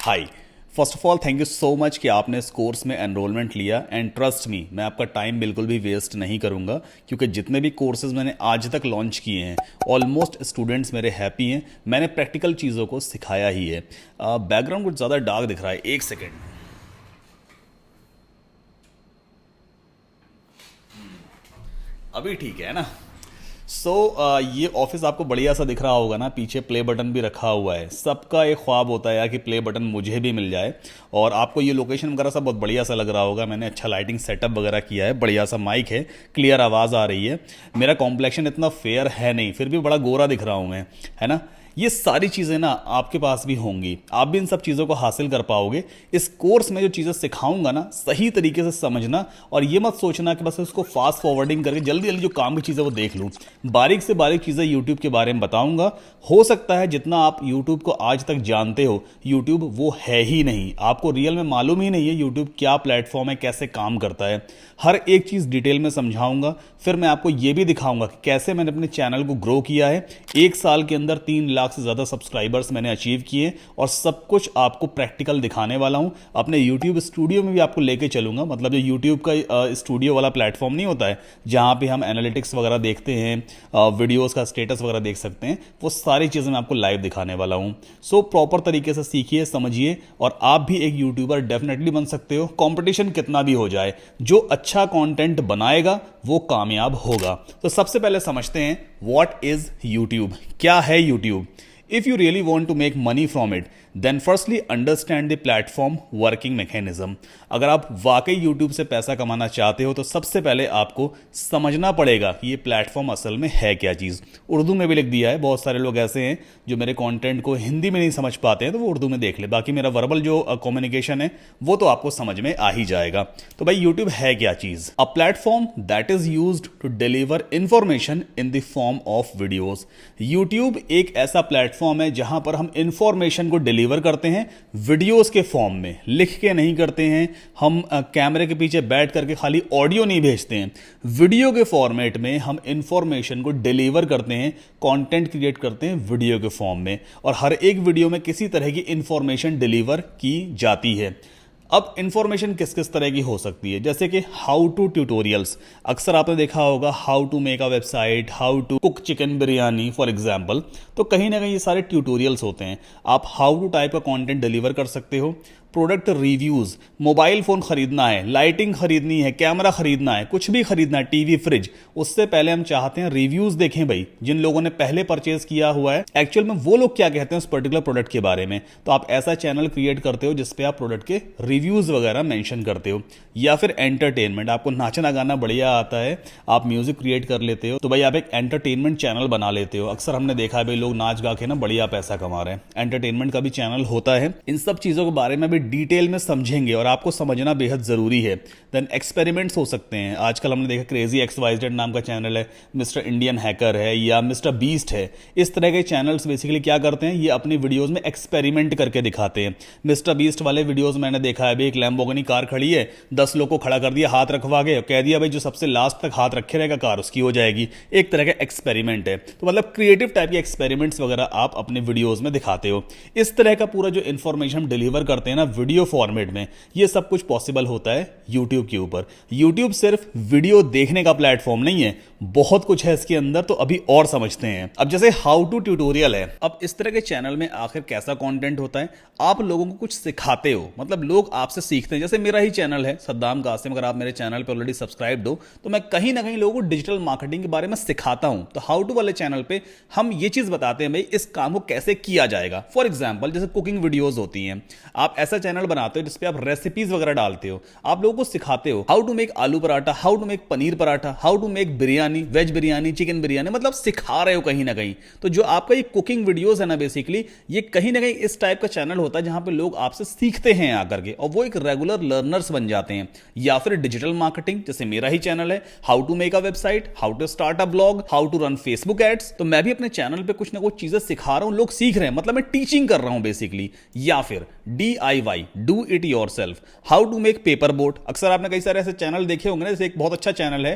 Hi. First of all thank you so much कि आपने इस कोर्स में एनरोलमेंट लिया एंड ट्रस्ट मी, मैं आपका टाइम बिल्कुल भी वेस्ट नहीं करूंगा क्योंकि जितने भी कोर्सेज मैंने आज तक लॉन्च किए हैं ऑलमोस्ट स्टूडेंट्स मेरे हैप्पी हैं। मैंने प्रैक्टिकल चीज़ों को सिखाया ही है। बैकग्राउंड कुछ ज़्यादा डार्क दिख रहा है, एक सेकेंड। अभी ठीक है ना? ये ऑफिस आपको बढ़िया सा दिख रहा होगा ना, पीछे प्ले बटन भी रखा हुआ है। सबका एक ख्वाब होता है यार कि प्ले बटन मुझे भी मिल जाए। और आपको ये लोकेशन वगैरह सब बहुत बढ़िया सा लग रहा होगा। मैंने अच्छा लाइटिंग सेटअप वगैरह किया है, बढ़िया सा माइक है, क्लियर आवाज़ आ रही है। मेरा कॉम्प्लेक्शन इतना फेयर है नहीं, फिर भी बड़ा गोरा दिख रहा हूँ मैं, है ना? ये सारी चीज़ें ना आपके पास भी होंगी, आप भी इन सब चीज़ों को हासिल कर पाओगे। इस कोर्स में जो चीज़ें सिखाऊंगा ना, सही तरीके से समझना और ये मत सोचना कि बस उसको फास्ट फॉरवर्डिंग करके जल्दी जल्दी जो काम की चीज़ें वो देख लूँ। बारीक से बारीक चीज़ें यूट्यूब के बारे में बताऊंगा। हो सकता है जितना आप यूट्यूब को आज तक जानते हो, यूट्यूब वो है ही नहीं, आपको रियल में मालूम ही नहीं है यूट्यूब क्या प्लेटफॉर्म है, कैसे काम करता है। हर एक चीज़ डिटेल में समझाऊंगा। फिर मैं आपको ये भी दिखाऊंगा कि कैसे मैंने अपने चैनल को ग्रो किया है। 1 साल के अंदर 3 लाख से ज़्यादा सब्सक्राइबर्स मैंने अचीव किए और सब कुछ आपको प्रैक्टिकल दिखाने वाला हूं। अपने यूट्यूब स्टूडियो में भी आपको लेके चलूंगा। मतलब जो यूट्यूब का स्टूडियो वाला प्लेटफॉर्म नहीं होता है जहां पे हम एनालिटिक्स वगैरह देखते हैं, वीडियोस का स्टेटस वगैरह देख सकते हैं, वो सारी चीज़ें मैं आपको लाइव दिखाने वाला हूं। सो प्रॉपर तरीके से सीखिए, समझिए और आप भी एक यूट्यूबर डेफिनेटली बन सकते हो। कंपटीशन कितना भी हो जाए, जो अच्छा कंटेंट बनाएगा वो कामयाब होगा। तो सबसे पहले समझते हैं व्हाट इज यूट्यूब, क्या है YouTube. If you really want to make money from it, then firstly understand the platform working mechanism. अगर आप वाकई YouTube से पैसा कमाना चाहते हो तो सबसे पहले आपको समझना पड़ेगा कि ये प्लेटफॉर्म असल में है क्या चीज़। उर्दू में भी लिख दिया है, बहुत सारे लोग ऐसे हैं जो मेरे कंटेंट को हिंदी में नहीं समझ पाते हैं तो वो उर्दू में देख ले। बाकी मेरा वर्बल जो कम्युनिकेशन है वो तो आपको समझ में आ ही जाएगा। तो भाई YouTube है क्या चीज़? A platform that is used to deliver information in the form of videos. YouTube एक ऐसा प्लेटफॉर्म है जहां पर हम इंफॉर्मेशन को डिलीवर करते हैं वीडियोस के फॉर्म में, लिख के नहीं करते हैं हम। कैमरे के पीछे बैठ करके खाली ऑडियो नहीं भेजते हैं, वीडियो के फॉर्मेट में हम इंफॉर्मेशन को डिलीवर करते हैं, कंटेंट क्रिएट करते हैं वीडियो के फॉर्म में। और हर एक वीडियो में किसी तरह की इंफॉर्मेशन डिलीवर की जाती है। अब इंफॉर्मेशन किस किस तरह की हो सकती है, जैसे कि हाउ टू ट्यूटोरियल्स। अक्सर आपने देखा होगा how to make a website, how to cook chicken biryani for example. तो कहीं ना कहीं ये सारे ट्यूटोरियल्स होते हैं। आप हाउ टू टाइप का कंटेंट डिलीवर कर सकते हो। प्रोडक्ट रिव्यूज, मोबाइल फोन खरीदना है, लाइटिंग खरीदनी है, कैमरा खरीदना है, कुछ भी खरीदना है, टीवी, फ्रिज, उससे पहले हम चाहते हैं रिव्यूज देखें भाई, जिन लोगों ने पहले परचेज किया हुआ है एक्चुअल में वो लोग क्या कहते हैं उस पर्टिकुलर प्रोडक्ट के बारे में। तो आप ऐसा चैनल क्रिएट करते हो जिसपे आप प्रोडक्ट के रिव्यूज वगैरह मेंशन करते हो। या फिर एंटरटेनमेंट, आपको नाचना गाना बढ़िया आता है, आप म्यूजिक क्रिएट कर लेते हो, तो भाई आप एक एंटरटेनमेंट चैनल बना लेते हो। अक्सर हमने देखा है भाई लोग नाच गा के ना बढ़िया पैसा कमा रहे हैं, एंटरटेनमेंट का भी चैनल होता है। इन सब चीजों के बारे में भी डिटेल में समझेंगे और आपको समझना बेहद जरूरी है। देन एक्सपेरिमेंट्स हो सकते हैं। आजकल हमने देखा क्रेजी XYZ नाम का चैनल है, मिस्टर इंडियन हैकर है या मिस्टर बीस्ट है। इस तरह के चैनल्स बेसिकली क्या करते हैं, ये अपनी वीडियोस में एक्सपेरिमेंट करके दिखाते हैं। मिस्टर बीस्ट वाले वीडियोस मैंने देखा है, एक लैम्बोर्गिनी कार खड़ी है, 10 लोग को खड़ा कर दिया, हाथ रखवा के कह दिया भाई जो सबसे लास्ट तक हाथ रखे रहेगा कार उसकी हो जाएगी। एक तरह का एक्सपेरिमेंट है। तो मतलब क्रिएटिव टाइप के एक्सपेरिमेंट्स वगैरह आप अपने वीडियोस में दिखाते हो। इस तरह का पूरा जो इंफॉर्मेशन हम डिलीवर करते हैं ना वीडियो फॉर्मेट में, ये सब कुछ पॉसिबल होता है YouTube के ऊपर। YouTube सिर्फ वीडियो देखने का प्लेटफॉर्म नहीं है, बहुत कुछ है इसके अंदर। तो अभी और समझते हैं। अब जैसे हाउ टू ट्यूटोरियल है, अब इस तरह के चैनल में आखिर कैसा कंटेंट होता है, आप लोगों को कुछ सिखाते हो, मतलब लोग आपसे सीखते हैं। जैसे मेरा ही चैनल है सद्दाम कासिम, अगर आप मेरे चैनल पे ऑलरेडी सब्सक्राइब्ड हो तो मैं कहीं ना कहीं लोगों को डिजिटल मार्केटिंग के बारे में सिखाता हूं। तो हाउ टू वाले चैनल पे हम ये चीज बताते हैं भाई इस काम को कैसे किया जाएगा। फॉर एग्जाम्पल जैसे कुकिंग वीडियोज होती हैं, आप ऐसा चैनल बनाते हो जिसपे आप रेसिपीज वगैरह डालते हो, आप लोगों को सिखाते हो how to make aloo paratha, how to make paneer paratha, how to make biryani, veg biryani, chicken biryani, मतलब सिखा रहे हो कहीं ना कहीं। तो जो आपका ये कुकिंग वीडियोस है ना, बेसिकली ये कहीं ना कहीं इस टाइप का चैनल होता है जहां पे लोग आपसे सीखते हैं आकर के और वो एक रेगुलर लर्नर्स बन जाते हैं। या फिर डिजिटल मार्केटिंग, जैसे मेरा ही चैनल है how to make a website, how to start a blog, how to run Facebook ads. तो मैं भी अपने चैनल पे कुछ ना कुछ चीजें सिखा रहा हूं, लोग सीख रहे हैं, मतलब मैं टीचिंग कर रहा हूं बेसिकली। या फिर DIY DIY, do it yourself, how to make paper boat. अक्सर आपने कई सारे ऐसे चैनल देखे होंगे ना, जैसे एक बहुत अच्छा चैनल है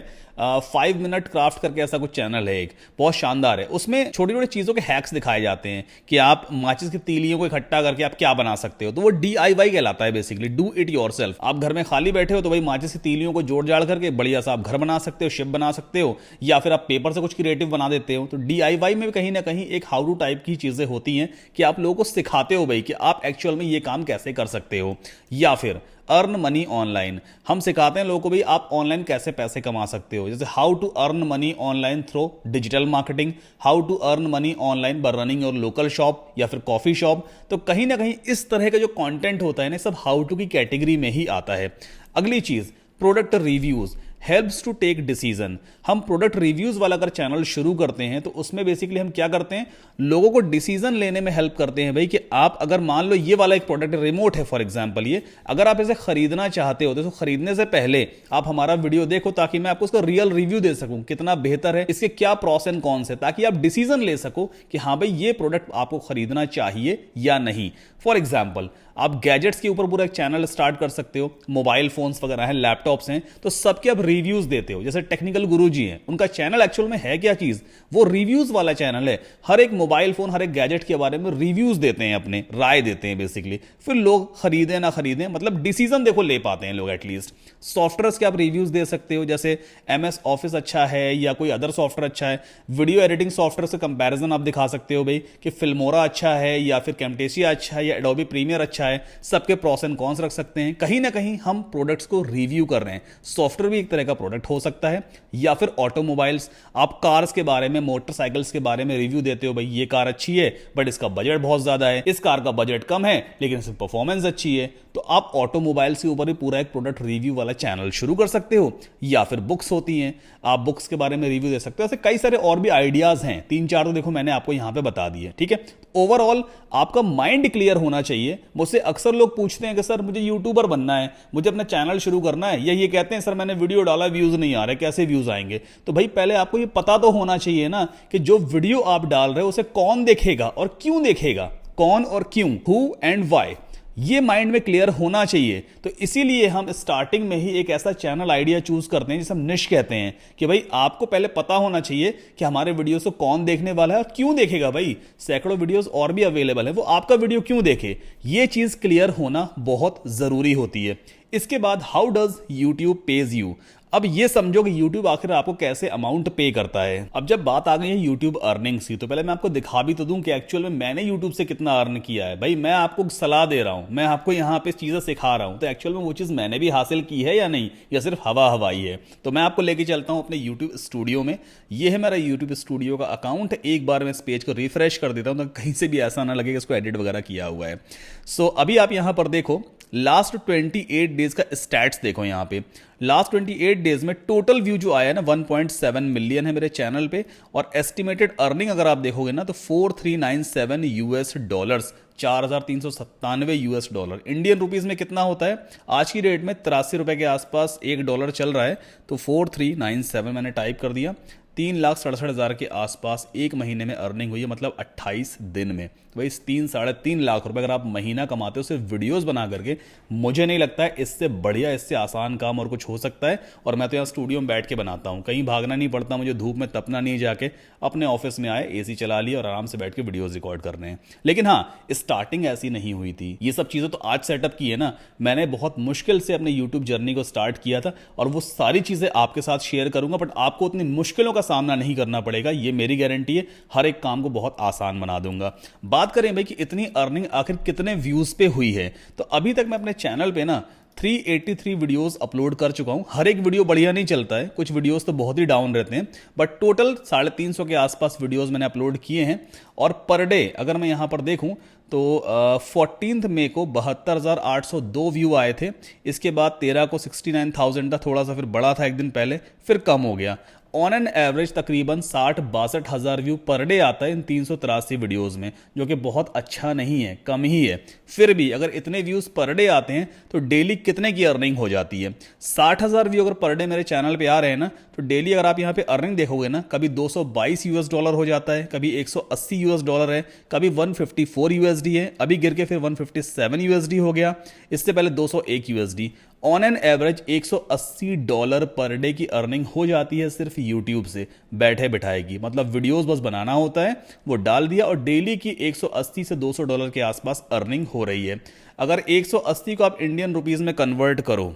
5 मिनट क्राफ्ट करके, ऐसा कुछ चैनल है एक, बहुत शानदार है। उसमें छोटी छोटी चीज़ों के हैक्स दिखाए जाते हैं कि आप माचिस की तीलियों को इकट्ठा करके आप क्या बना सकते हो। तो वो DIY कहलाता है basically, do it your self. आप घर में खाली बैठे हो तो भाई माचिस की तीलियों को जोड़ जाड़ करके बढ़िया सा आप घर बना सकते हो, शिप बना सकते हो, या फिर आप पेपर से कुछ क्रिएटिव बना देते हो। तो DIY में कहीं ना कहीं एक हाउ टू टाइप की चीज़ें होती हैं कि आप लोगों को सिखाते हो भाई कि आप एक्चुअल में ये काम कैसे कर सकते हो। या फिर अर्न मनी ऑनलाइन, हम सिखाते हैं लोगों को भी आप ऑनलाइन कैसे पैसे कमा सकते हो, जैसे how to earn money online through digital marketing, how to earn money online by running your local shop या फिर कॉफी शॉप। तो कहीं ना कहीं इस तरह का जो कंटेंट होता है ना, सब हाउ टू की कैटेगरी में ही आता है। अगली चीज, product reviews helps to take decision. हम प्रोडक्ट रिव्यूज वाला अगर चैनल शुरू करते हैं तो उसमें बेसिकली हम क्या करते हैं, लोगों को डिसीजन लेने में हेल्प करते हैं भाई कि आप अगर मान लो ये वाला एक प्रोडक्ट रिमोट है फॉर एग्जांपल, ये अगर आप इसे खरीदना चाहते हो तो खरीदने से पहले आप हमारा वीडियो देखो ताकि मैं आपको उसका रियल रिव्यू दे सकूं, कितना बेहतर है, इसके क्या प्रॉस एंड कॉन्स है, ताकि आप डिसीजन ले सको कि हाँ भाई ये प्रोडक्ट आपको खरीदना चाहिए या नहीं। फॉर एग्जाम्पल आप गैजेट्स के ऊपर पूरा एक चैनल स्टार्ट कर सकते हो, मोबाइल फोन्स वगैरह हैं, लैपटॉप्स हैं, तो सबके आप रिव्यूज देते हो। जैसे टेक्निकल गुरुजी हैं, उनका चैनल एक्चुअल में है क्या चीज, वो रिव्यूज वाला चैनल है। हर एक मोबाइल फोन, हर एक गैजेट के बारे में रिव्यूज देते हैं, अपने राय देते हैं बेसिकली, फिर लोग खरीदें ना खरीदें, मतलब डिसीजन देखो ले पाते हैं लोग एटलीस्ट। सॉफ्टवेयर के आप रिव्यूज दे सकते हो, जैसे MS ऑफिस अच्छा है या कोई अदर सॉफ्टवेयर अच्छा है। वीडियो एडिटिंग सॉफ्टवेयर से कंपैरिजन आप दिखा सकते हो भाई कि फिल्मोरा अच्छा है या फिर कैमटेसिया अच्छा है या एडोबी प्रीमियर अच्छा है, सबके प्रॉस एंड कॉन्स रख सकते हैं। कहीं ना कहीं हम प्रोडक्ट्स को रिव्यू कर रहे हैं। सॉफ्टवेयर भी एक तरह का प्रोडक्ट हो सकता है। या फिर ऑटोमोबाइल्स, आप कार्स के बारे में, मोटरसाइकिल्स के बारे में रिव्यू देते हो, भाई ये कार अच्छी है बट इसका बजट बहुत ज्यादा है, इस कार का बजट कम है लेकिन इसमें परफॉर्मेंस अच्छी है। तो आप ऑटोमोबाइल्स के ऊपर भी पूरा एक प्रोडक्ट रिव्यू वाला चैनल शुरू कर सकते हो। या फिर बुक्स होती हैं, आप बुक्स के बारे में रिव्यू दे सकते हो। ऐसे कई सारे और भी आइडियाज हैं, 3-4 तो देखो मैंने आपको यहां पे बता दिए, ठीक है। ओवरऑल आपका माइंड क्लियर होना चाहिए। मुझसे अक्सर लोग पूछते हैं कि सर मुझे यूट्यूबर बनना है, मुझे अपना चैनल शुरू करना है, या ये कहते हैं सर मैंने वीडियो डाला व्यूज नहीं आ रहे, कैसे व्यूज आएंगे। तो भाई पहले आपको ये पता तो होना चाहिए ना कि जो वीडियो आप डाल रहे हो उसे कौन देखेगा और क्यों देखेगा, कौन और क्यों, हु एंड व्हाई, ये माइंड में क्लियर होना चाहिए। तो इसीलिए हम स्टार्टिंग में ही एक ऐसा चैनल आइडिया चूज करते हैं जिसे हम निश कहते हैं कि भाई आपको पहले पता होना चाहिए कि हमारे वीडियोस को कौन देखने वाला है और क्यों देखेगा। भाई सैकड़ों वीडियोस और भी अवेलेबल है, वो आपका वीडियो क्यों देखे, ये चीज क्लियर होना बहुत जरूरी होती है। इसके बाद how does YouTube page you. अब ये समझो कि YouTube आखिर आपको कैसे अमाउंट पे करता है। अब जब बात आ गई है YouTube अर्निंग्स की, तो पहले मैं आपको दिखा भी तो दूं कि एक्चुअल में मैंने YouTube से कितना अर्न किया है। भाई मैं आपको सलाह दे रहा हूं, मैं आपको यहां पे चीजें सिखा रहा हूं, तो एक्चुअल में वो चीज मैंने भी हासिल की है या नहीं, या सिर्फ हवा हवाई है। तो मैं आपको लेके चलता हूं अपने YouTube स्टूडियो में। ये है मेरा YouTube स्टूडियो का अकाउंट। एक बार मैं इस पेज को रिफ्रेश कर देता हूं तो कहीं से भी ऐसा ना लगे कि इसको एडिट वगैरह किया हुआ है। सो अभी आप यहां पर देखो, लास्ट 28 डेज का स्टैट्स देखो। यहां पे लास्ट 28 डेज में टोटल व्यू जो आया है ना 1.7 मिलियन है मेरे चैनल पे, और एस्टिमेटेड अर्निंग अगर आप देखोगे ना तो $4397 $4,397 इंडियन रुपीज में कितना होता है, आज की डेट में 83 रुपए के आसपास $1 चल रहा है। तो 4397 मैंने टाइप कर दिया, 3,67,000 के आसपास एक महीने में अर्निंग हुई है, मतलब 28 दिन में। भाई 3-3.5 लाख रुपए अगर आप महीना कमाते हो सिर्फ वीडियोस बना करके, मुझे नहीं लगता है इससे बढ़िया, इससे आसान काम और कुछ हो सकता है। और मैं तो यहाँ स्टूडियो में बैठ के बनाता हूँ, कहीं भागना नहीं पड़ता मुझे, धूप में तपना नहीं, जाके अपने ऑफिस में आए, AC चला लिया और आराम से बैठ के वीडियोस रिकॉर्ड करने हैं। लेकिन हाँ, स्टार्टिंग ऐसी नहीं हुई थी। ये सब चीज़ें तो आज सेटअप की है ना, मैंने बहुत मुश्किल से अपने यूट्यूब जर्नी को स्टार्ट किया था, और वो सारी चीज़ें आपके साथ शेयर करूंगा। बट आपको उतनी मुश्किलों का सामना नहीं करना पड़ेगा, ये मेरी गारंटी है। हर एक काम को बहुत आसान बना दूंगा। बात करें भाई कि इतनी अर्निंग आखिर कितने व्यूज पे हुई है, तो अभी तक मैं अपने चैनल पे ना 383 वीडियोस अपलोड कर चुका हूं। हर एक वीडियो बढ़िया नहीं चलता है, कुछ वीडियोस तो बहुत ही डाउन रहते हैं, बट टोटल 350 के आसपास वीडियोस मैंने अपलोड किए हैं। और पर डे अगर मैं यहां पर देखूं तो 14 मई को 72,802 व्यू आए थे। इसके बाद 13 को 69,000 था, थोड़ा सा फिर बढ़ा था एक दिन पहले, फिर कम हो गया। ऑन एन एवरेज तकरीबन 60-62 हज़ार व्यू पर डे आता है इन 383 वीडियोज़ में, जो कि बहुत अच्छा नहीं है, कम ही है। फिर भी अगर इतने व्यूज़ पर डे आते हैं तो डेली कितने की अर्निंग हो जाती है। 60,000 व्यू अगर पर डे मेरे चैनल पे आ रहे हैं ना, तो डेली अगर आप यहाँ पे अर्निंग देखोगे ना, कभी $222 हो जाता है, कभी $180 है, कभी 154 USD है, अभी गिर के फिर 157 USD हो गया, इससे पहले 201 USD। On an average $180 per day की अर्निंग हो जाती है सिर्फ यूट्यूब से बैठे बिठाए की। मतलब वीडियोस बस बनाना होता है, वो डाल दिया और डेली की $180 से $200 के आसपास अर्निंग हो रही है। अगर 180 को आप इंडियन रुपीस में कन्वर्ट करो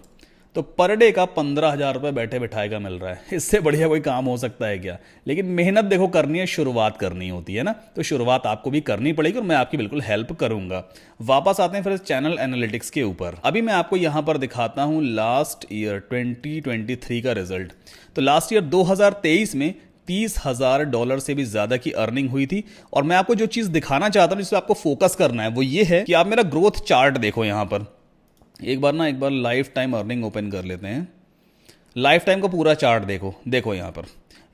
तो पर डे का 15,000 रुपये बैठे बिठाए का मिल रहा है। इससे बढ़िया कोई काम हो सकता है क्या? लेकिन मेहनत देखो करनी है, शुरुआत करनी होती है ना, तो शुरुआत आपको भी करनी पड़ेगी और मैं आपकी बिल्कुल हेल्प करूंगा। वापस आते हैं फिर इस चैनल एनालिटिक्स के ऊपर। अभी मैं आपको यहां पर दिखाता हूं लास्ट ईयर 2023 का रिजल्ट। तो लास्ट ईयर 2023 में $30,000 से भी ज्यादा की अर्निंग हुई थी। और मैं आपको जो चीज दिखाना चाहता हूं, जिसपे आपको फोकस करना है, वो ये है कि आप मेरा ग्रोथ चार्ट देखो। यहां पर एक बार लाइफ टाइम अर्निंग ओपन कर लेते हैं। लाइफ टाइम का पूरा चार्ट देखो यहाँ पर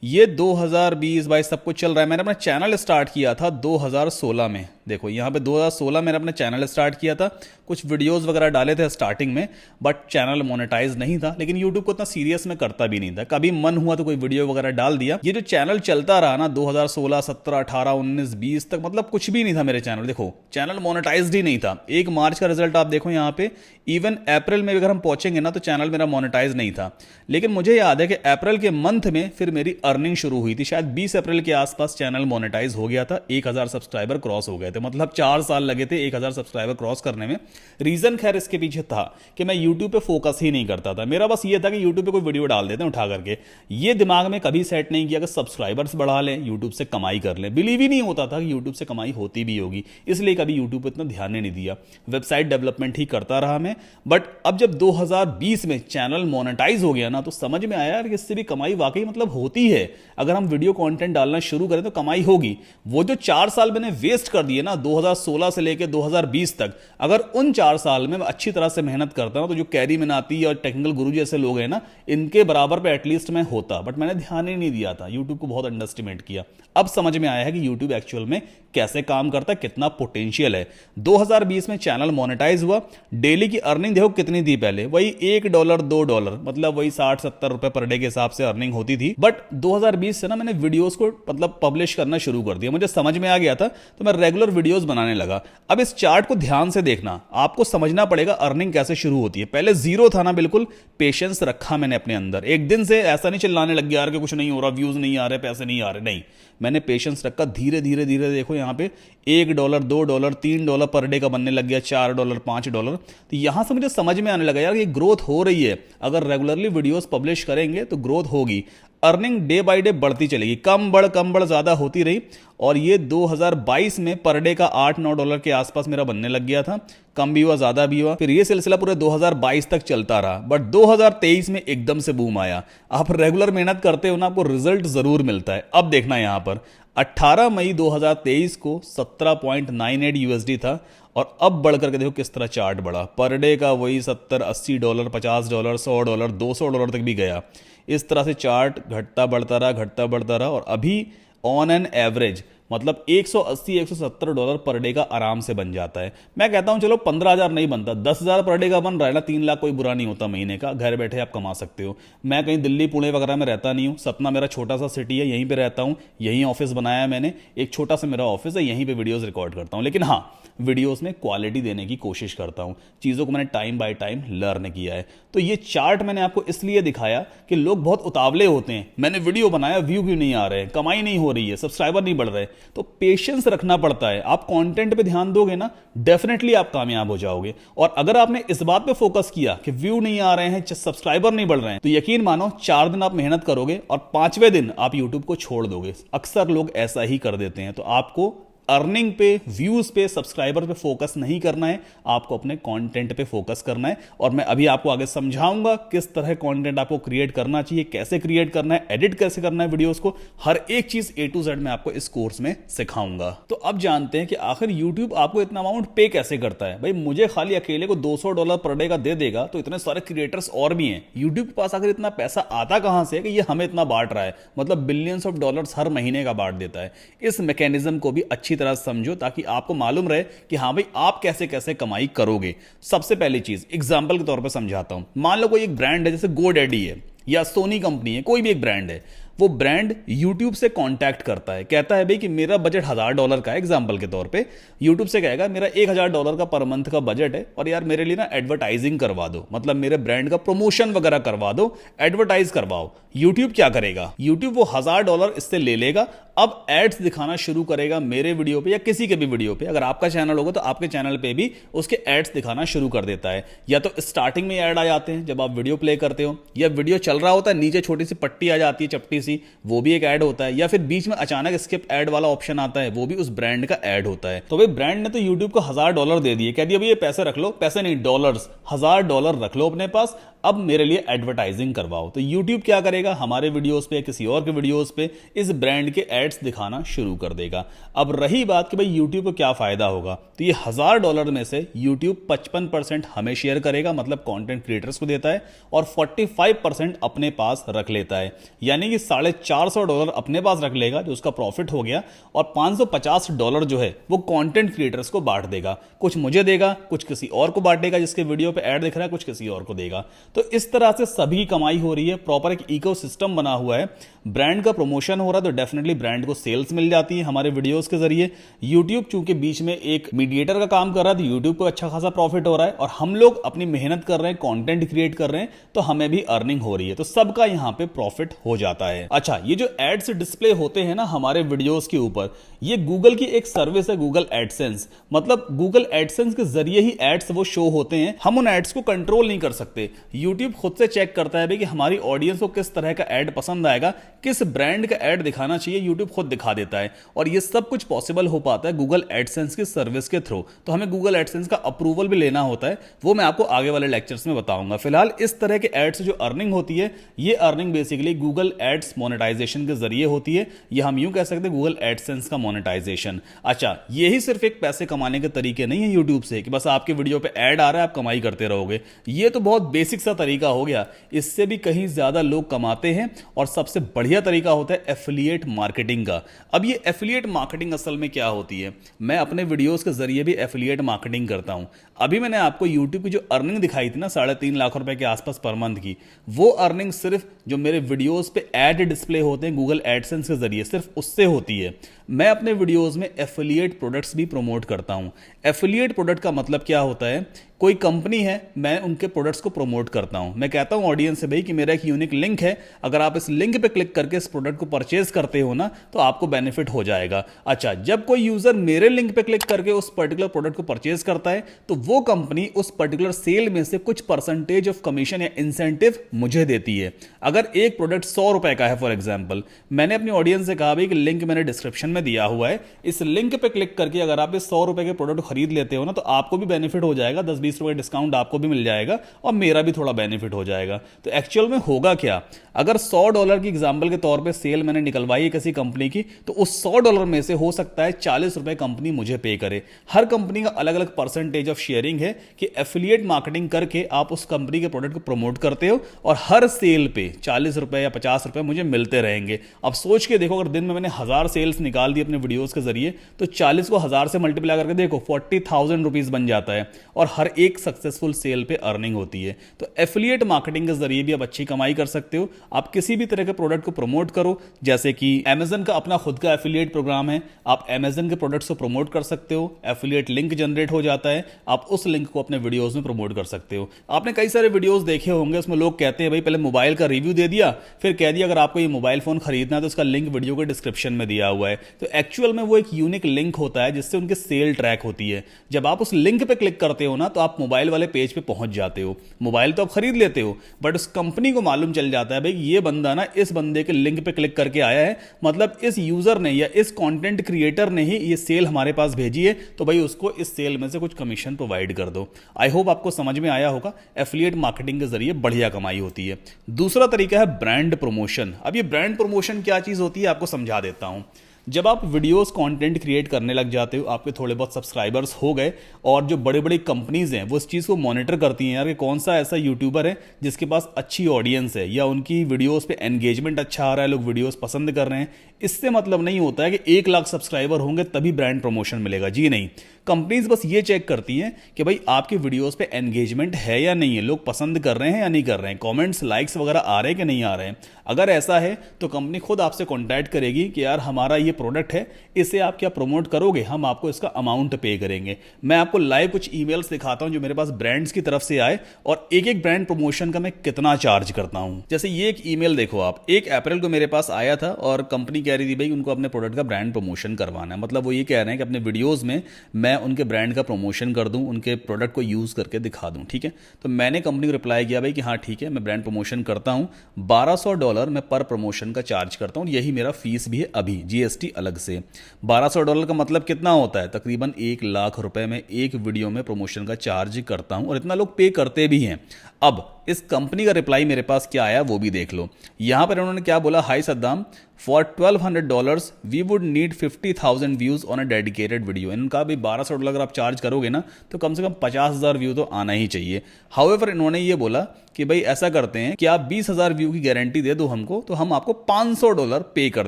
ये 2020-22 सब कुछ चल रहा है। मैंने अपना चैनल स्टार्ट किया था 2016 में। देखो यहाँ पे 2016 मैंने अपना चैनल स्टार्ट किया था, कुछ वीडियोस वगैरह डाले थे स्टार्टिंग में, बट चैनल मोनेटाइज नहीं था। लेकिन यूट्यूब को इतना सीरियस में करता भी नहीं था, कभी मन हुआ तो कोई वीडियो वगैरह डाल दिया। ये जो चैनल चलता रहा ना 2016, 17, 18, 19, 20 तक, मतलब कुछ भी नहीं था मेरे चैनल। देखो चैनल मोनेटाइज ही नहीं था। 1 मार्च का रिजल्ट आप देखो यहाँ पे, इवन अप्रैल में अगर हम पहुंचेंगे ना तो चैनल मेरा मोनेटाइज नहीं था। लेकिन मुझे याद है कि अप्रैल के मंथ में फिर मेरी अर्निंग शुरू हुई थी। शायद 20 अप्रैल के आसपास चैनल मोनेटाइज हो गया था, 1,000 सब्सक्राइबर क्रॉस हो गए थे। मतलब 4 साल लगे थे 1,000 सब्सक्राइबर क्रॉस करने में। रीजन खैर इसके पीछे था कि मैं यूट्यूब पे फोकस ही नहीं करता था। मेरा बस ये था कि यूट्यूब पे कोई वीडियो डाल देते हैं उठा करके। ये दिमाग में कभी सेट नहीं किया कि सब्सक्राइबर्स बढ़ा लें, यूट्यूब से कमाई कर लें। बिलीव ही नहीं होता था कि यूट्यूब से कमाई होती भी होगी, इसलिए कभी यूट्यूब पर इतना ध्यान नहीं दिया। वेबसाइट डेवलपमेंट ही करता रहा मैं। बट अब जब 2020 में चैनल मोनेटाइज हो गया ना, तो समझ में आया यार इससे भी कमाई वाकई मतलब होती है। अगर हम वीडियो कंटेंट डालना शुरू करें तो कमाई होगी। वो जो 4 साल मैंने वेस्ट कर दिए ना 2016 से लेकर 2020 तक, अगर उन 4 साल में मैं अच्छी तरह से मेहनत करता ना, तो जो कैरी मिनाती और टेक्निकल गुरु जैसे लोग हैं ना, इनके बराबर पे एटलीस्ट मैं होता। बट मैंने ध्यान ही नहीं दिया था, यूट्यूब को बहुत अंडरएस्टिमेट किया। अब समझ में आया है कि यूट्यूब एक्चुअल में कैसे काम करता है, कितना पोटेंशियल है। 2020 में चैनल मोनेटाइज हुआ। डेली की अर्निंग देखो कितनी थी पहले, वही $1, $2, मतलब वही 60-70 रुपए पर डे के हिसाब से अर्निंग होती थी। बट 2020 से ना मैंने वीडियोस को मतलब पब्लिश करना शुरू कर दिया। मुझे समझ में आ गया था, तो मैं रेगुलर वीडियोस बनाने लगा। अब इस चार्ट को ध्यान से देखना, आपको समझना पड़ेगा अर्निंग कैसे शुरू होती है। पहले जीरो था ना, बिल्कुल पेशेंस रखा मैंने अपने अंदर। एक दिन से ऐसा नहीं चिल्लाने लग गया यार कि कुछ नहीं हो रहा, व्यूज नहीं आ रहे, पैसे नहीं आ रहे, नहीं। मैंने पेशेंस रखा, धीरे धीरे धीरे देखो यहाँ पे $1, $2, $3 पर डे का बनने लग गया, $4, $5। तो यहां से मुझे समझ में आने लगा यार ये ग्रोथ हो रही है। अगर रेगुलरली वीडियोस पब्लिश करेंगे तो ग्रोथ होगी। अर्निंग डे बाय डे बढ़ती चलेगी, कम बढ़ ज्यादा होती रही। और ये 2022 में पर डे का $8-9 के आसपास मेरा बनने लग गया था। कम भी हुआ, ज्यादा भी हुआ। फिर ये सिलसिला पूरे 2022 तक चलता रहा। बट 2023 में एकदम से बूम आया। आप रेगुलर मेहनत करते हो ना, आपको रिजल्ट जरूर मिलता है। अब देखना यहां पर 18 मई 2023 को 17.98 USD था, और अब बढ़ करके देखो किस तरह चार्ट बढ़ा। पर डे का वही $70-80, $50, $100, $200 तक भी गया। इस तरह से चार्ट घटता बढ़ता रहा, और अभी ऑन एन एवरेज मतलब $180-170 पर डे का आराम से बन जाता है। मैं कहता हूं चलो 15,000 नहीं बनता, 10,000 पर डे का बन रहा है ना, 3 लाख कोई बुरा नहीं होता महीने का। घर बैठे आप कमा सकते हो। मैं कहीं दिल्ली पुणे वगैरह में रहता नहीं हूं। सतना मेरा छोटा सा सिटी है, यहीं पे रहता हूं, यहीं ऑफिस बनाया है मैंने। एक छोटा सा मेरा ऑफिस है, यहीं पे वीडियोस रिकॉर्ड करता हूं। लेकिन हाँ, वीडियोस में क्वालिटी देने की कोशिश करता हूं। चीज़ों को मैंने टाइम बाय टाइम लर्न किया है। तो ये चार्ट मैंने आपको इसलिए दिखाया कि लोग बहुत उतावले होते हैं, मैंने वीडियो बनाया, व्यू क्यों नहीं आ रहे, कमाई नहीं हो रही है, सब्सक्राइबर नहीं बढ़ रहे। तो पेशेंस रखना पड़ता है। आप कंटेंट पे ध्यान दोगे ना, डेफिनेटली आप कामयाब हो जाओगे। और अगर आपने इस बात पे फोकस किया कि व्यू नहीं आ रहे हैं, सब्सक्राइबर नहीं बढ़ रहे हैं, तो यकीन मानो 4 दिन आप मेहनत करोगे और 5वें दिन आप यूट्यूब को छोड़ दोगे। अक्सर लोग ऐसा ही कर देते हैं। तो आपको अर्निंग पे, व्यूज पे, सब्सक्राइबर पे फोकस नहीं करना है, आपको अपने कंटेंट पे फोकस करना है। और मैं अभी आपको आगे समझाऊंगा किस तरह कंटेंट आपको क्रिएट करना चाहिए, कैसे क्रिएट करना है, एडिट कैसे करना है वीडियोस को, हर एक चीज A to Z मैं आपको इस कोर्स में सिखाऊंगा। तो अब जानते हैं कि आखिर YouTube आपको इतना अमाउंट पे कैसे करता है। भाई मुझे खाली अकेले को $200 पर डे का दे देगा तो इतने सारे क्रिएटर्स और भी हैं, YouTube के पास आखिर इतना पैसा आता कहां से है कि ये हमें इतना बांट रहा है, मतलब बिलियंस ऑफ डॉलर्स हर महीने का बांट देता है। इस मैकेनिज्म को भी अच्छी तरह समझो ताकि आपको मालूम रहे कि हाँ भाई आप कैसे कैसे कमाई करोगे। सबसे पहली चीज एग्जांपल के तौर पर समझाता हूं। मान लो कोई एक ब्रांड है, जैसे GoDaddy है या सोनी कंपनी है, कोई भी एक ब्रांड है। वो ब्रांड YouTube से कांटेक्ट करता है, कहता है भाई कि मेरा बजट $1000 का है, एग्जांपल के तौर पे YouTube से कहेगा मेरा $1000 का पर मंथ का बजट है और यार मेरे लिए ना एडवर्टाइजिंग करवा दो, मतलब मेरे ब्रांड का प्रमोशन वगैरह करवा दो, एडवर्टाइज करवाओ। YouTube क्या करेगा, YouTube वो $1000 इससे ले लेगा, अब एड्स दिखाना शुरू करेगा मेरे वीडियो पे या किसी के भी वीडियो पे। अगर आपका चैनल होगा तो आपके चैनल पे भी उसके एड्स दिखाना शुरू कर देता है। या तो स्टार्टिंग में ऐड आ जाते हैं जब आप वीडियो प्ले करते हो, या वीडियो चल रहा होता है नीचे छोटी सी पट्टी आ जाती है चपटी सी, वो भी एक ऐड होता है, या फिर बीच में अचानक स्किप ऐड वाला ऑप्शन आता है, वो भी उस ब्रांड का ऐड होता है। तो भाई ब्रांड ने तो YouTube को $1000 दे दिए, कह दिया भाई ये पैसे रख लो, पैसे नहीं डॉलर्स, $1000 रख लो अपने पास, अब मेरे लिए एडवर्टाइजिंग करवाओ। तो YouTube क्या करेगा, हमारे वीडियोस पे किसी और के वीडियोस पे इस ब्रांड के एड्स दिखाना शुरू कर देगा। अब रही बात कि भाई YouTube को क्या फायदा होगा, तो ये $1000 में से YouTube 55% हमें शेयर करेगा, मतलब कंटेंट क्रिएटर्स को देता है, और 45% अपने पास रख लेता है। यानी कि $450 अपने पास रख लेगा जो उसका प्रॉफिट हो गया, और $550 जो है वो कंटेंट क्रिएटर्स को बांट देगा। कुछ मुझे देगा, कुछ किसी और को बांटेगा जिसके वीडियो पे ऐड दिख रहा है, कुछ किसी और को देगा। तो इस तरह से सभी की कमाई हो रही है, प्रॉपर एक इकोसिस्टम बना हुआ है। ब्रांड का प्रमोशन हो रहा है तो डेफिनेटली ब्रांड को सेल्स मिल जाती है हमारे वीडियोस के जरिए। YouTube चूंकि बीच में एक मीडिएटर का काम कर रहा है तो YouTube को अच्छा खासा प्रॉफिट हो रहा है, और हम लोग अपनी मेहनत कर रहे हैं, कंटेंट क्रिएट कर रहे हैं, तो हमें भी अर्निंग हो रही है, तो सबका यहां पे प्रॉफिट हो जाता है। अच्छा, ये जो एड्स डिस्प्ले होते हैं ना हमारे वीडियोस के ऊपर, ये गूगल की एक सर्विस है, गूगल एडसेंस। मतलब गूगल एडसेंस के जरिए ही एड्स वो शो होते हैं, हम उन एड्स को कंट्रोल नहीं कर सकते। YouTube खुद से चेक करता है कि हमारी ऑडियंस को किस तरह का ऐड पसंद आएगा, किस ब्रांड का ऐड दिखाना चाहिए, YouTube खुद दिखा देता है। और ये सब कुछ पॉसिबल हो पाता है गूगल एडसेंस की सर्विस के थ्रू। तो हमें गूगल एडसेंस का अप्रूवल भी लेना होता है, वो मैं आपको आगे वाले लेक्चर्स में बताऊंगा। फिलहाल इस तरह के एड्स जो अर्निंग होती है, ये earning basically Google ads monetisation के जरिए होती है, ये हम यूं कह सकते हैं गूगल एडसेंस का मोनेटाइजेशन। अच्छा, यही सिर्फ एक पैसे कमाने के तरीके नहीं है YouTube से कि बस आपके वीडियो पे ऐड आ रहा है आप कमाई करते रहोगे, ये तो बहुत बेसिक सा तरीका हो गया। इससे भी कहीं ज्यादा लोग कमाते हैं, और सबसे बढ़िया तरीका होता है एफिलिएट मार्केटिंग का। अब ये एफिलिएट मार्केटिंग असल में क्या होती है, मैं अपने वीडियोस के जरिए भी एफिलिएट मार्केटिंग करता हूं। अभी मैंने आपको YouTube की जो अर्निंग दिखाई थी ना 3.5 लाख रुपए के आसपास पर मंथ की, वो अर्निंग सिर्फ जो मेरे वीडियोस पे ऐड डिस्प्ले होते हैं गूगल एडसेंस के जरिए, सिर्फ उससे होती है। मैं अपने वीडियोस में एफिलिएट प्रोडक्ट्स भी प्रमोट करता हूं। एफिलिएट प्रोडक्ट का मतलब क्या होता है, कोई कंपनी है, मैं उनके प्रोडक्ट्स को प्रमोट करता हूं। मैं कहता हूं ऑडियंस से भाई कि मेरा एक यूनिक लिंक है, अगर आप इस लिंक पे क्लिक करके इस प्रोडक्ट को परचेज करते हो ना तो आपको बेनिफिट हो जाएगा। अच्छा, जब कोई यूजर मेरे लिंक पे क्लिक करके उस पर्टिकुलर प्रोडक्ट को परचेज करता है तो वो कंपनी उस पर्टिकुलर सेल में से कुछ परसेंटेज ऑफ कमीशन या इंसेंटिव मुझे देती है। अगर एक प्रोडक्ट $100 का है फॉर एग्जाम्पल, मैंने अपनी ऑडियंस से कहा भाई कि लिंक मैंने डिस्क्रिप्शन में दिया हुआ है, इस लिंक पे क्लिक करके अगर आप इस $100 के प्रोडक्ट खरीद लेते हो ना तो आपको भी बेनिफिट हो जाएगा, 10-20 रुपए डिस्काउंट आपको भी मिल जाएगा और मेरा भी थोड़ा बेनिफिट हो जाएगा। तो एक्चुअल में होगा क्या, अगर $100 की एग्जाम्पल के तौर पे सेल मैंने निकलवाई है किसी कंपनी की, तो उस $100 में से हो सकता है 40 रुपए कंपनी मुझे पे करे। हर कंपनी का अलग अलग परसेंटेज ऑफ शेयरिंग है कि एफिलिएट मार्केटिंग करके आप उस कंपनी के प्रोडक्ट को प्रमोट करते हो और हर सेल पे 40 रुपए या 50 रुपए मुझे मिलते रहेंगे। अब सोच के देखो, अगर दिन में मैंने 1000 सेल्स निकाल दी अपने वीडियोस के जरिए तो 40 को 1000 से मल्टीप्लाई करके देखो 40,000 रुपीज बन जाता है और हर एक सक्सेसफुल सेल पे अर्निंग होती है। तो एफिलिएट मार्केटिंग के जरिए भी आप अच्छी कमाई कर सकते हो। आप किसी भी तरह के प्रोडक्ट को प्रमोट करो, जैसे कि Amazon का अपना खुद का एफिलिएट प्रोग्राम है, आप Amazon के प्रोडक्ट्स को प्रमोट कर सकते हो, एफिलिएट लिंक जनरेट हो जाता है, आप उस लिंक को अपने वीडियोस में प्रमोट कर सकते हो। आपने कई सारे वीडियोस देखे होंगे, उसमें लोग कहते हैं भाई पहले मोबाइल का रिव्यू दे दिया, फिर कह दिया अगर आपको ये मोबाइल फोन खरीदना है तो उसका लिंक वीडियो के डिस्क्रिप्शन में दिया हुआ है। तो एक्चुअल में वो एक यूनिक लिंक होता है जिससे उनकी सेल ट्रैक होती है। जब आप उस लिंक पे क्लिक करते हो ना तो आप मोबाइल वाले पेज पे पहुंच जाते हो, मोबाइल तो आप खरीद लेते हो, बट उस कंपनी को मालूम चल जाता है भाई ये बंदा ना इस बंदे के लिंक पे क्लिक करके आया है, मतलब इस यूजर ने या इस कंटेंट क्रिएटर ने ही ये सेल हमारे पास भेजी है, तो भाई उसको इस सेल में से कुछ कमीशन प्रोवाइड कर दो। आई होप आपको समझ में आया होगा। एफिलिएट मार्केटिंग के जरिए बढ़िया कमाई होती है। दूसरा तरीका है ब्रांड प्रमोशन। अब ये ब्रांड प्रमोशन क्या चीज होती है आपको समझा देता हूं। जब आप वीडियोस कंटेंट क्रिएट करने लग जाते हो, आपके थोड़े बहुत सब्सक्राइबर्स हो गए और जो बड़े बड़ी कंपनीज हैं वो इस चीज़ को मॉनिटर करती हैं यार कि कौन सा ऐसा यूट्यूबर है जिसके पास अच्छी ऑडियंस है या उनकी वीडियोस पे एंगेजमेंट अच्छा आ रहा है, लोग वीडियोस पसंद कर रहे हैं। इससे मतलब नहीं होता है कि 1 लाख सब्सक्राइबर होंगे तभी ब्रांड प्रमोशन मिलेगा, जी नहीं। कंपनीज बस ये चेक करती हैं कि भाई आपके वीडियोस पे एंगेजमेंट है या नहीं है, लोग पसंद कर रहे हैं या नहीं कर रहे हैं, कमेंट्स लाइक्स वगैरह आ रहे हैं कि नहीं आ रहे हैं। अगर ऐसा है तो कंपनी खुद आपसे कॉन्टैक्ट करेगी कि यार हमारा ये प्रोडक्ट है, इसे आप क्या प्रमोट करोगे, हम आपको इसका अमाउंट पे करेंगे। मैं आपको लाइव कुछ ईमेल्स दिखाता हूं जो मेरे पास ब्रांड्स की तरफ से आए और एक एक ब्रांड प्रमोशन का मैं कितना चार्ज करता हूं। जैसे ये एक ईमेल देखो आप, 1 अप्रैल को मेरे पास आया था और कंपनी कह रही थी भाई उनको अपने प्रोडक्ट का ब्रांड प्रमोशन करवाना है। मतलब वो ये कह रहे हैं कि अपने वीडियोज में मैं उनके ब्रांड का प्रमोशन कर दूं, उनके प्रोडक्ट को यूज करके दिखा दूं, ठीक है। तो मैंने कंपनी को रिप्लाई किया भाई कि हाँ ठीक है, मैं ब्रांड प्रमोशन करता हूं, $1200 मैं पर प्रमोशन का चार्ज करता हूं, यही मेरा फीस भी है अभी, जीएसटी अलग से। $1200 का मतलब कितना होता है, तकरीबन 1 लाख रुपए में एक वीडियो में प्रमोशन का चार्ज करता हूं और इतना लोग पे करते भी हैं। अब इस कंपनी का रिप्लाई मेरे पास क्या आया वो भी देख लो। यहां पर उन्होंने क्या बोला, hi Saddam, for $1200 we would need 50,000 views on a dedicated video. इनका भी $1200 अगर आप चार्ज करोगे ना तो कम से कम 50,000 व्यू तो आना ही चाहिए। हाउएवर इन्होंने ये बोला कि भाई ऐसा करते हैं कि आप 20,000 व्यू की गारंटी दे दो हमको, तो हम आपको $500 पे कर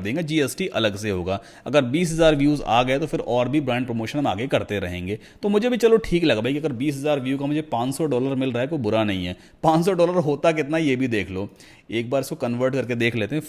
देंगे, जीएसटी अलग से होगा। अगर 20,000 व्यूज आ गए तो फिर और भी ब्रांड प्रमोशन हम आगे करते रहेंगे। तो मुझे भी चलो ठीक लगा भाई कि अगर 20,000 व्यू का मुझे $500 मिल रहा है, कोई बुरा नहीं है। $500 होता कितना ये भी देख लो, एक बार इसको कन्वर्ट करके देख लेते हैं।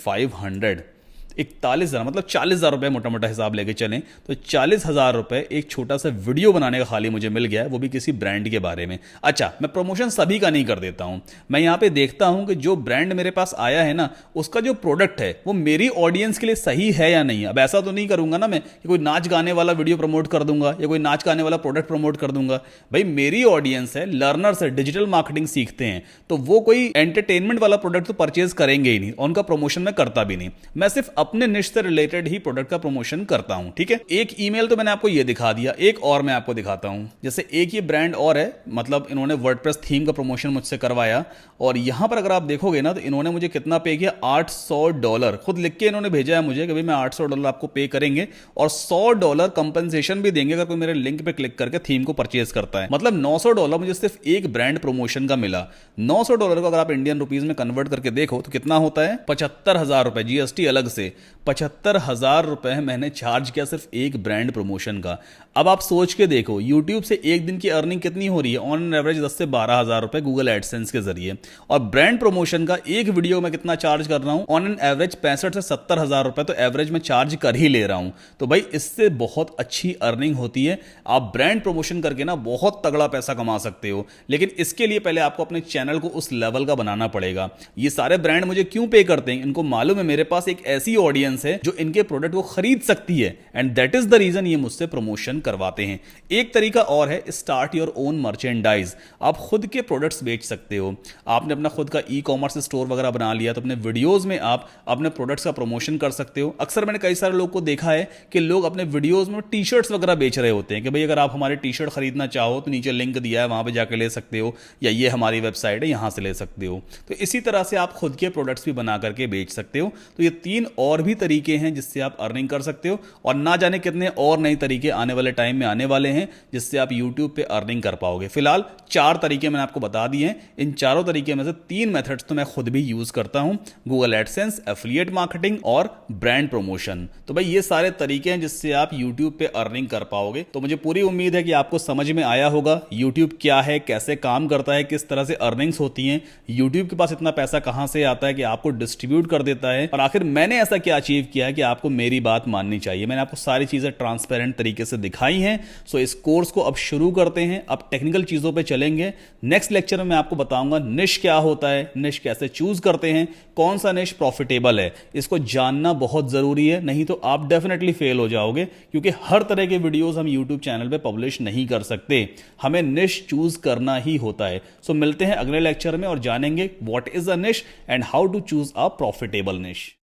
41,000 मतलब 40,000 रुपये मोटा मोटा हिसाब लेके चलें तो 40,000 रुपये एक छोटा सा वीडियो बनाने का खाली मुझे मिल गया है, वो भी किसी ब्रांड के बारे में। अच्छा, मैं प्रमोशन सभी का नहीं कर देता हूं, मैं यहां पे देखता हूं कि जो ब्रांड मेरे पास आया है ना उसका जो प्रोडक्ट है वो मेरी ऑडियंस के लिए सही है या नहीं। अब ऐसा तो नहीं करूंगा ना मैं कि कोई नाच गाने वाला वीडियो प्रमोट कर दूंगा या कोई नाच गाने वाला प्रोडक्ट प्रमोट कर दूंगा। भाई मेरी ऑडियंस है, लर्नर्स है, डिजिटल मार्केटिंग सीखते हैं, तो वो कोई एंटरटेनमेंट वाला प्रोडक्ट तो परचेज करेंगे ही नहीं, उनका प्रमोशन मैं करता भी नहीं। मैं सिर्फ अपने निश से रिलेटेड ही प्रोडक्ट का प्रमोशन करता हूं, ठीक है। एक ईमेल तो मैंने आपको ये दिखा दिया, एक और मैं आपको दिखाता हूं। जैसे एक ये ब्रांड और है, मतलब इन्होंने वर्डप्रेस थीम का प्रमोशन मुझसे करवाया और यहां पर अगर आप देखोगे ना तो इन्होंने मुझे कितना पे किया, $800 खुद लिख के इन्होंने भेजा है मुझे कि भाई मैं $800 आपको पे करेंगे और $100 कंपनसेशन भी देंगे अगर कोई मेरे लिंक पे क्लिक करके थीम को परचेज करता है। मतलब $900 मुझे सिर्फ एक ब्रांड प्रमोशन का मिला। $900 को अगर आप इंडियन रुपीज में कन्वर्ट करके देखो तो कितना होता है, 75,000 रुपए, जीएसटी अलग से। 75,000 रुपए मैंने चार्ज किया सिर्फ एक ब्रांड प्रमोशन का। अब आप सोच के देखो YouTube से एक दिन की अर्निंग कितनी हो रही है, ऑन एन एवरेज 10 से 12,000 रुपए गूगल एडसेंस के जरिए, और ब्रांड प्रमोशन का एक वीडियो में कितना चार्ज कर रहा हूं, ऑन एन एवरेज 65 से 70,000 रुपए तो एवरेज में चार्ज कर ही ले रहा हूं। तो भाई इससे बहुत अच्छी अर्निंग होती है। आप ब्रांड प्रमोशन करके ना बहुत तगड़ा पैसा कमा सकते हो, लेकिन इसके लिए पहले आपको अपने चैनल को उस लेवल का बनाना पड़ेगा। ये सारे ब्रांड मुझे क्यों पे करते हैं, इनको मालूम है मेरे पास एक ऐसी ऑडियंस है जो इनके प्रोडक्ट को खरीद सकती है, and that is the reason ये मुझसे प्रमोशन करवाते हैं। एक तरीका और है, स्टार्ट योर ओन मर्चेंडाइज। आप खुद के प्रोडक्ट्स बेच सकते हो। आपने अपना खुद का ई कॉमर्स स्टोर वगैरह बना लिया तो अपने वीडियोस में आप अपने प्रोडक्ट्स का प्रमोशन कर सकते हो। अक्सर मैंने कई सारे लोग को देखा है कि लोग अपने वीडियोस में टी शर्ट्स वगैरह बेच रहे होते हैं कि भाई अगर आप हमारे टी शर्ट खरीदना चाहो तो नीचे लिंक दिया है, वहां पे जाकर ले सकते हो, या ये हमारी वेबसाइट है यहां से ले सकते हो। तो इसी तरह से आप खुद के प्रोडक्ट्स भी बना करके बेच सकते हो। तो ये 3 और भी तरीके हैं जिससे आप अर्निंग कर सकते हो, और ना जाने कितने और नए तरीके आने वाले टाइम में आने वाले हैं जिससे आप YouTube पे अर्निंग कर पाओगे। फिलहाल 4 तरीके मैंने आपको बता दिए हैं। इन चारों तरीके में से 3 मेथड्स तो मैं खुद भी यूज करता हूं, गूगल एडसेंस, एफिलिएट मार्केटिंग और ब्रांड प्रमोशन। तो भाई ये सारे तरीके हैं जिससे आप YouTube पे अर्निंग कर पाओगे। तो मुझे पूरी उम्मीद है कि आपको समझ में आया होगा YouTube क्या है, कैसे काम करता है, किस तरह से अर्निंग्स होती हैं, YouTube के पास इतना पैसा कहां से आता है कि आपको डिस्ट्रीब्यूट कर देता है, और आखिर मैंने ऐसा क्या अचीव किया है कि आपको मेरी बात माननी चाहिए। मैंने आपको सारी चीज़ें ट्रांसपेरेंट तरीके से दिखाई हैं। सो इस कोर्स को अब शुरू करते हैं, अब टेक्निकल चीज़ों पे चलेंगे। नेक्स्ट लेक्चर में मैं आपको बताऊंगा निश क्या होता है, निश कैसे चूज करते हैं, कौन सा निश प्रॉफिटेबल है। इसको जानना बहुत ज़रूरी है, नहीं तो आप डेफिनेटली फेल हो जाओगे, क्योंकि हर तरह के वीडियोस हम यूट्यूब चैनल पे पब्लिश नहीं कर सकते, हमें निश चूज करना ही होता है। सो मिलते हैं अगले लेक्चर में और जानेंगे what is a niche and how to choose a profitable निश।